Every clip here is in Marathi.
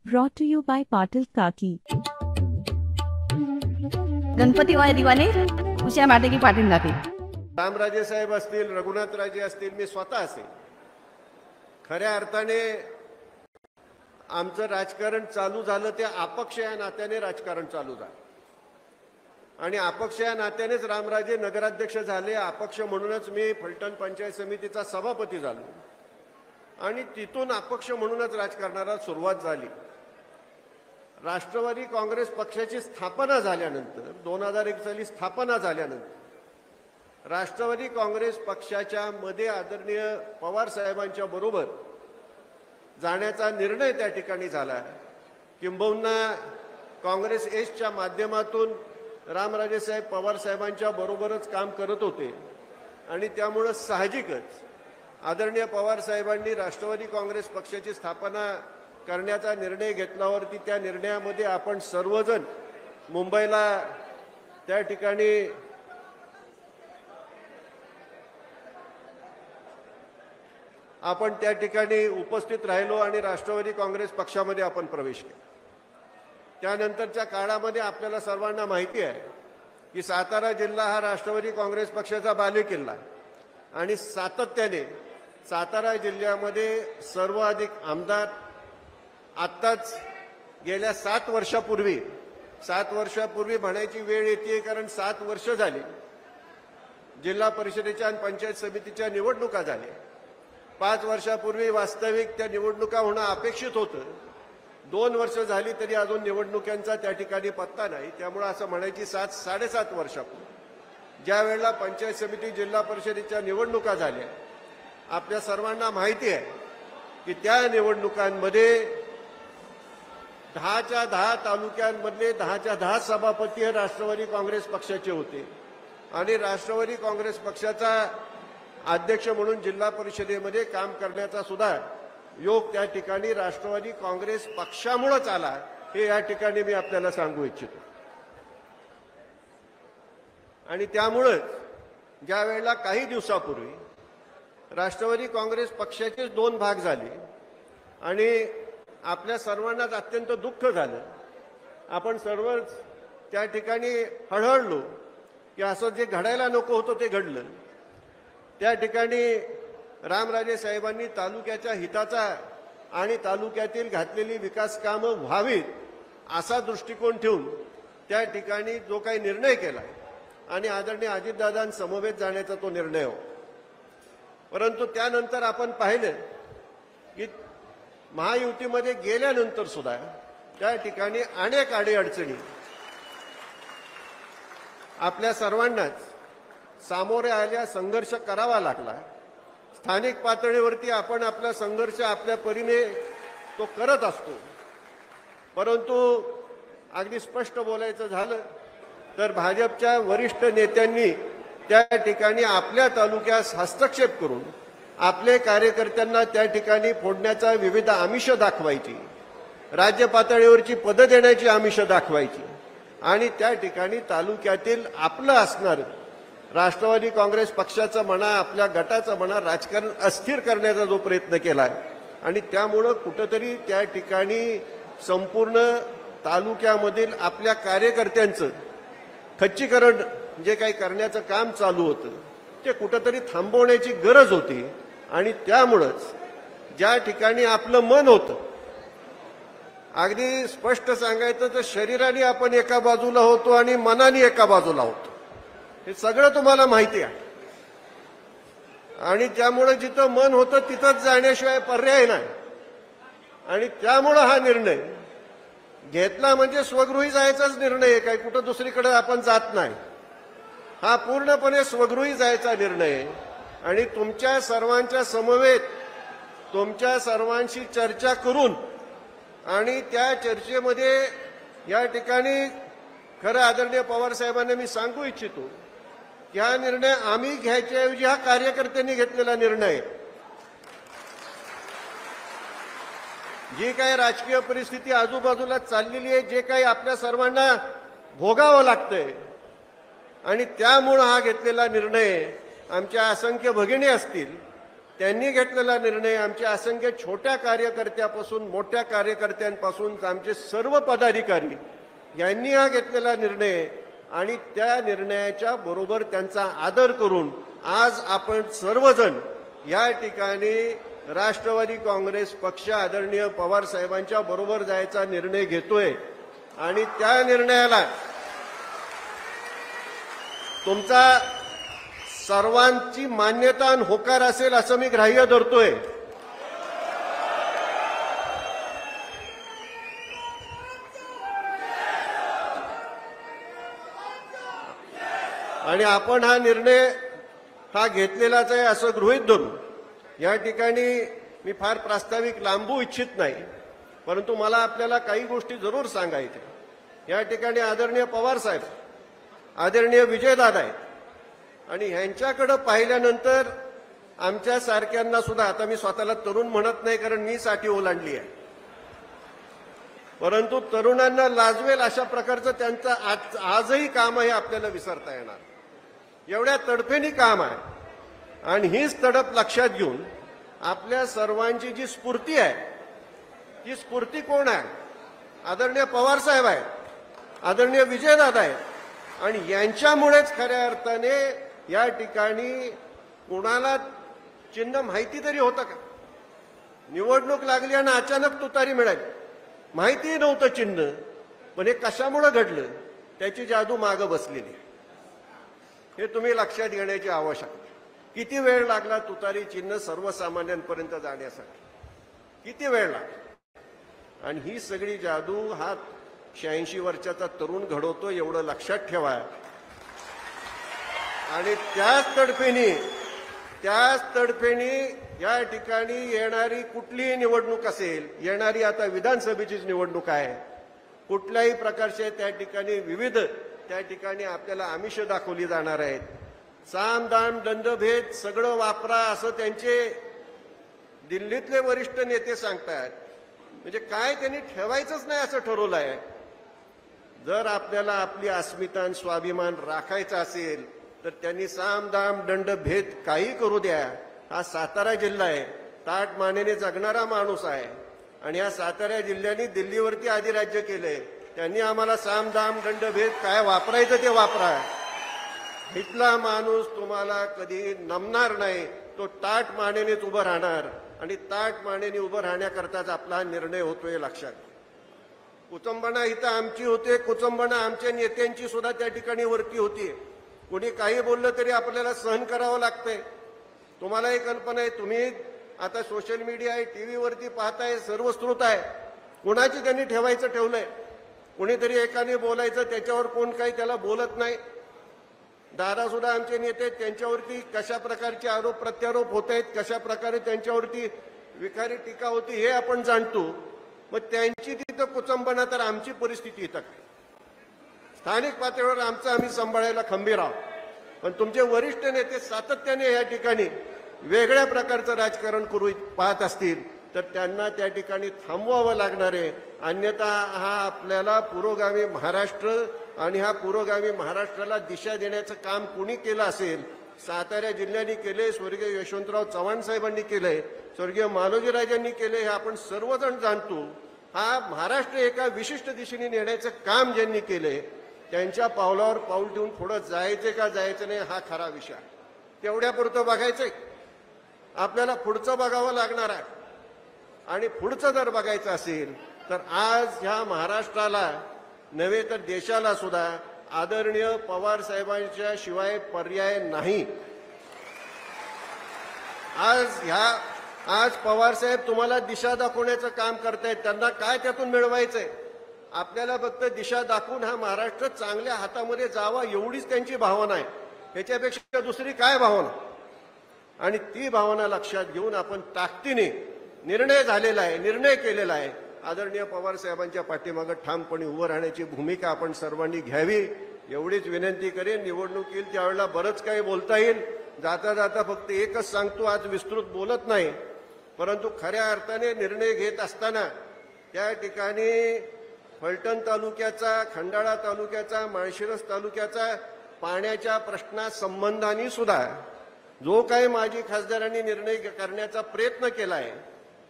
Brought to you by Patil Kaki. Ganpati वाय दिवाने उषा माटे की पाटील दाते रामराजे साहेब असतील, रघुनाथराजे असतील, मी स्वतः असेल, खऱ्या अर्थाने आमचं राजकारण चालू झालं ते अपक्ष या नात्याने राजकारण चालू झालं आणि अपक्ष या नात्यानेच रामराजे नगराध्यक्ष झाले. अपक्ष म्हणूनच मी फलटण पंचायत समितीचा सभापती झालो आणि तिथून अपक्ष म्हणूनच राजकारणाला सुरुवात झाली. राष्ट्रवादी काँग्रेस पक्षाची स्थापना झाल्यानंतर 2001 साली स्थापना झाल्यानंतर राष्ट्रवादी काँग्रेस पक्षाच्या मध्ये आदरणीय पवार साहेबांच्या बरोबर जाण्याचा निर्णय त्या ठिकाणी झाला. किंबहुना काँग्रेस एसच्या माध्यमातून रामराजे साहेब पवार साहेबांच्या बरोबरच काम करत होते आणि त्यामुळे साहजिकच आदरणीय पवार साहेबांनी राष्ट्रवादी काँग्रेस पक्षाची स्थापना करण्याचा निर्णय घेतल्यावरती त्या निर्णयामध्ये आपण सर्वजण मुंबईला त्या ठिकाणी उपस्थित राहिलो आणि राष्ट्रवादी काँग्रेस पक्षामध्ये आपण प्रवेश केला. त्यानंतरच्या काळामध्ये आपल्याला सर्वांना माहिती आहे की सातारा जिल्हा हा राष्ट्रवादी काँग्रेस पक्षाचा बालेकिल्ला आणि सातत्याने सातारा जिल्ह्यामध्ये सर्वाधिक आमदार आत्ताच गेल्या 7 वर्षापूर्वी म्हणायची वेळ येते, कारण 7 वर्ष झाली जिल्हा परिषदेच्या आणि पंचायत समितीच्या निवडणुका झाल्या. 5 वर्षापूर्वी वास्तविक त्या निवडणुका होणं अपेक्षित होतं. 2 वर्ष झाली तरी अजून निवडणुकांचा त्या ठिकाणी पत्ता नाही. त्यामुळे असं म्हणायची 7-7.5 वर्षापूर्वी ज्या वेळेला पंचायत समिती जिल्हा परिषदेच्या निवडणुका झाल्या, आपल्या सर्वांना माहिती आहे की त्या निवडणुकांमध्ये 10च्या 10 तालुक्यांमधले 10च्या 10 सभापती हे राष्ट्रवादी काँग्रेस पक्षाचे होते आणि राष्ट्रवादी काँग्रेस पक्षाचा अध्यक्ष म्हणून जिल्हा परिषदेमध्ये काम करण्याचा सुद्धा योग त्या ठिकाणी राष्ट्रवादी काँग्रेस पक्षामुळेच आला, हे या ठिकाणी मी आपल्याला सांगू इच्छितो. आणि त्यामुळेच ज्या वेळेला काही दिवसापूर्वी राष्ट्रवादी काँग्रेस पक्षाचेच 2 भाग झाले आणि आपल्या सर्वांनाच अत्यंत दुःख झालं. आपण सर्वच त्या ठिकाणी हळहळलो की असं जे घडायला नको होतं ते घडलं. त्या ठिकाणी रामराजे साहेबांनी तालुक्याच्या हिताचा आणि तालुक्यातील घातलेली विकास कामं व्हावीत असा दृष्टिकोन ठेवून त्या ठिकाणी जो काही निर्णय केला आणि आदरणीय अजितदादांसमवेत जाण्याचा तो निर्णय हो. परंतु त्यानंतर आपण पाहिलं की महायुतीमध्ये गेल्यानंतर सुद्धा त्या ठिकाणी अनेक अडीअडचणी आपल्या सर्वांनाच सामोरे आल्या, संघर्ष करावा लागला. स्थानिक पातळीवरती आपण आपला संघर्ष आपल्या परीने तो करत असतो. परंतु अगदी स्पष्ट बोलायचं झालं तर भाजपच्या वरिष्ठ नेत्यांनी त्या ठिकाणी आपल्या तालुक्यास हस्तक्षेप करून आपले कार्यकर्त्यांना त्या ठिकाणी फोडण्याचा विविध आमिष दाखवायची, राज्य पातळीवरची पदं देण्याची आमिष दाखवायची आणि त्या ठिकाणी तालुक्यातील आपलं असणारं राष्ट्रवादी काँग्रेस पक्षाचं म्हणा, आपल्या गटाचं म्हणा, राजकारण अस्थिर करण्याचा जो प्रयत्न केला आणि त्यामुळं कुठंतरी त्या ठिकाणी संपूर्ण तालुक्यामधील आपल्या कार्यकर्त्यांचं खच्चीकरण जे काही करण्याचं काम चालू होतं ते कुठंतरी थांबवण्याची गरज होती. आणि त्यामुळंच ज्या ठिकाणी आपलं मन होतं, अगदी स्पष्ट सांगायचं तर शरीराने आपण एका बाजूला होतो आणि मनाने एका बाजूला होतो, हे सगळं तुम्हाला माहिती आहे. आणि त्यामुळे जिथं मन होतं तिथंच जाण्याशिवाय पर्याय नाही. आणि त्यामुळं हा निर्णय घेतला म्हणजे स्वगृही जायचाच निर्णय आहे, काही कुठं दुसरीकडे आपण जात नाही. हा पूर्णपणे स्वगृही जायचा निर्णय आहे आणि तुमच्या सर्वांच्या समवेत तुमच्या सर्वांशी चर्चा करून आणि त्या चर्चेमध्ये या ठिकाणी खरं आदरणीय पवार साहेबांना मी सांगू इच्छितो की हा निर्णय आम्ही घ्यायच्याऐवजी हा कार्यकर्त्यांनी घेतलेला निर्णय आहे. जी काही राजकीय परिस्थिती आजूबाजूला चाललेली आहे, जे काही आपल्या सर्वांना भोगावं लागतंय आणि त्यामुळं हा घेतलेला निर्णय आमच्या असंख्य भगिनी असतील त्यांनी घेतलेला निर्णय, आमच्या असंख्य छोट्या कार्यकर्त्यापासून मोठ्या कार्यकर्त्यांपासून आमचे सर्व पदाधिकारी यांनी हा घेतलेला निर्णय आणि त्या निर्णयाच्या बरोबर त्यांचा आदर करून आज आपण सर्वजण या ठिकाणी राष्ट्रवादी काँग्रेस पक्ष आदरणीय पवार साहेबांच्या बरोबर जायचा निर्णय घेतोय आणि त्या निर्णयाला तुमचा सर्वांची मान्यता आणि होकार असेल असं मी ग्राह्य धरतोय. आणि आपण हा निर्णय हा घेतलेलाच आहे असं गृहीत धरून या ठिकाणी मी फार प्रास्ताविक लांबू इच्छित नाही, परंतु मला आपल्याला काही गोष्टी जरूर सांगायच्या. या ठिकाणी आदरणीय पवार साहेब, आदरणीय विजयदादा आहेत आणि ह्यांच्याकडे पाहिल्यानंतर आमच्या सारख्यांना सुद्धा, आता मी स्वतःला तरुण म्हणत नाही कारण मी साठी ओलांडली आहे, परंतु तरुणांना लाजवेल अशा प्रकारचं त्यांचं आजही काम आहे, आपल्याला विसरता येणार एवढ्या तडफेने काम आहे. आणि हीच तडफ लक्षात घेऊन आपल्या सर्वांची जी स्फूर्ती आहे ती स्फूर्ती कोण आहे? आदरणीय पवार साहेब आहेत, आदरणीय विजयदादा आहेत आणि यांच्यामुळेच खऱ्या अर्थाने या ठिकाणी कोणाला चिन्ह माहिती तरी होतं का? निवडणूक लागली आणि अचानक तुतारी मिळाली, माहितीही नव्हतं चिन्ह, पण हे कशामुळे घडलं त्याची जादू मागं बसलेली, हे तुम्ही लक्षात घेण्याची आवश्यकता. किती वेळ लागला तुतारी चिन्ह सर्वसामान्यांपर्यंत जाण्यासाठी, किती वेळ लागला? आणि ही सगळी जादू हा 86 वर्षाचा तरुण घडवतो एवढं लक्षात ठेवा. आणि त्याच तडफेने या ठिकाणी येणारी कुठलीही निवडणूक असेल, येणारी आता विधानसभेचीच निवडणूक आहे, कुठल्याही प्रकारचे त्या ठिकाणी विविध त्या ठिकाणी आपल्याला आमिष दाखवली जाणार आहेत. साम दाम दंडभेद सगळं वापरा असं त्यांचे दिल्लीतले वरिष्ठ नेते सांगतात. म्हणजे काय त्यांनी ठेवायचंच नाही असं ठरवलं आहे. जर आपल्याला आपली अस्मिता आणि स्वाभिमान राखायचा असेल तर त्यांनी साम दाम दंड भेद काही करू द्या. हा सातारा जिल्हा आहे, ताट मानेने जगणारा माणूस आहे आणि या सातारा जिल्ह्याने दिल्लीवरती आधी राज्य केलंय. त्यांनी आम्हाला साम दाम दंड भेद काय वापरायचं ते वापरा. इथला माणूस तुम्हाला कधी नमणार नाही, तो ताट मानेनेच उभं राहणार आणि ताट मानेने उभं राहण्याकरताच आपला निर्णय होतोय लक्षात. कुचंबणा इथं आमची होते, कुचंबणा आमच्या नेत्यांची सुद्धा त्या ठिकाणी वरती होती. कोणी काही बोललं तरी आपल्याला सहन करावं लागतंय. तुम्हालाही कल्पना आहे, तुम्ही आता सोशल मीडिया आहे, टीव्हीवरती पाहताय, सर्व स्रोत आहे, कोणाची त्यांनी ठेवायचं ठेवलंय. कोणीतरी एकाने बोलायचं, त्याच्यावर कोण काही त्याला बोलत नाही. दादा सुद्धा आमचे नेते, त्यांच्यावरती कशा प्रकारचे आरोप प्रत्यारोप होत आहेत, कशा प्रकारे त्यांच्यावरती विखारी टीका होती हे आपण जाणतो. मग त्यांची तिथं कुचंबणा तर आमची परिस्थिती इथं काय? स्थानिक पातळीवर आमचं आम्ही सांभाळायला खंबीर आहोत, पण तुमचे वरिष्ठ नेते सातत्याने या ठिकाणी वेगळ्या प्रकारचं राजकारण करू पाहत असतील तर त्यांना त्या ठिकाणी थांबवावं लागणार आहे. अन्यथा हा आपल्याला पुरोगामी महाराष्ट्र आणि हा पुरोगामी महाराष्ट्राला दिशा देण्याचं काम कोणी केलं असेल, सातारा जिल्ह्याने केले, स्वर्गीय यशवंतराव चव्हाण साहेबांनी केलंय, स्वर्गीय मालोजीराजांनी केले, हे आपण सर्वजण जाणतो. हा महाराष्ट्र एका विशिष्ट दिशेने नेण्याचं काम ज्यांनी केलंय त्यांच्या पावलावर पाऊल ठेवून पुढं जायचे का जायचं नाही हा खरा विषय. तेवढ्यापुरतं बघायचंय, आपल्याला पुढचं बघावं लागणार आहे. आणि पुढचं जर बघायचं असेल तर आज ह्या महाराष्ट्राला नव्हे तर देशाला सुद्धा आदरणीय पवार साहेबांच्या शिवाय पर्याय नाही. आज पवार साहेब तुम्हाला दिशा दाखवण्याचं काम करतायत. त्यांना काय त्यातून मिळवायचंय? आपल्याला फक्त दिशा दाखवून हा महाराष्ट्र चांगल्या हातामध्ये जावा एवढीच त्यांची भावना आहे. ह्याच्यापेक्षा दुसरी काय भावना? आणि ती भावना लक्षात घेऊन आपण ताकदीने निर्णय झालेला आहे, निर्णय केलेला आहे. आदरणीय पवार साहेबांच्या पाठीमागे ठामपणे उभं राहण्याची भूमिका आपण सर्वांनी घ्यावी एवढीच विनंती करेन. निवडणूक येईल त्यावेळेला बरंच काही बोलता येईल. जाता जाता फक्त एकच सांगतो, आज विस्तृत बोलत नाही, परंतु खऱ्या अर्थाने निर्णय घेत असताना त्या ठिकाणी फलटण तालुक्याचा, खंडाळा तालुक्याचा, माळशिरस तालुक्याचा पाण्याच्या प्रश्नासंबंधाने सुद्धा जो काही माजी खासदारांनी निर्णय करण्याचा प्रयत्न केलाय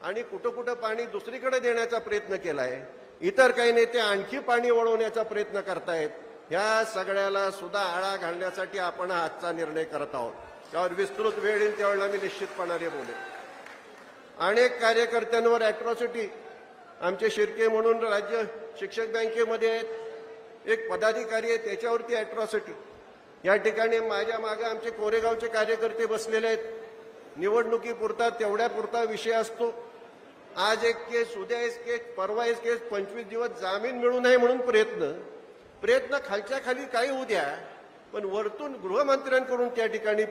आणि कुठं कुठं पाणी दुसरीकडे देण्याचा प्रयत्न केलाय, इतर काही नेते आणखी पाणी वळवण्याचा प्रयत्न करतायत, ह्या सगळ्याला सुद्धा आळा घालण्यासाठी आपण हा आजचा निर्णय करत आहोत. त्यावर विस्तृत वेळ येईल त्यावेळेला मी निश्चितपणाने बोलेन. अनेक कार्यकर्त्यांवर अॅट्रॉसिटी, आमचे शिर्के म्हणून राज्य शिक्षक बँकेमध्ये आहेत, एक पदाधिकारी आहे त्याच्यावरती अॅट्रॉसिटी. या ठिकाणी माझ्या मागे आमचे कोरेगावचे कार्यकर्ते बसलेले आहेत. निवडणुकीपुरता तेवढ्यापुरता विषय असतो. आज एक केस, उद्या एक केस, परवा एक केस, 25 दिवस जामीन मिळू नये म्हणून प्रयत्न खालच्या खाली काही होऊ द्या, पण वरतून गृहमंत्र्यांकडून त्या ठिकाणी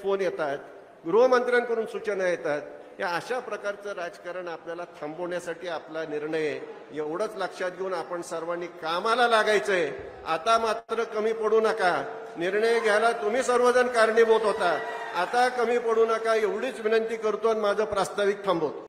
फोन येतात, गृहमंत्र्यांकडून सूचना येतात. या अशा प्रकारचं राजकारण आपल्याला थांबवण्यासाठी आपला निर्णय आहे. एवढंच लक्षात घेऊन आपण सर्वांनी कामाला लागायचंय. आता मात्र कमी पडू नका. निर्णय घ्यायला तुम्ही सर्वजण कारणीभूत होता. आता कमी पडू नका एवढीच विनंती करतो आणि माझं प्रास्ताविक थांबवतो.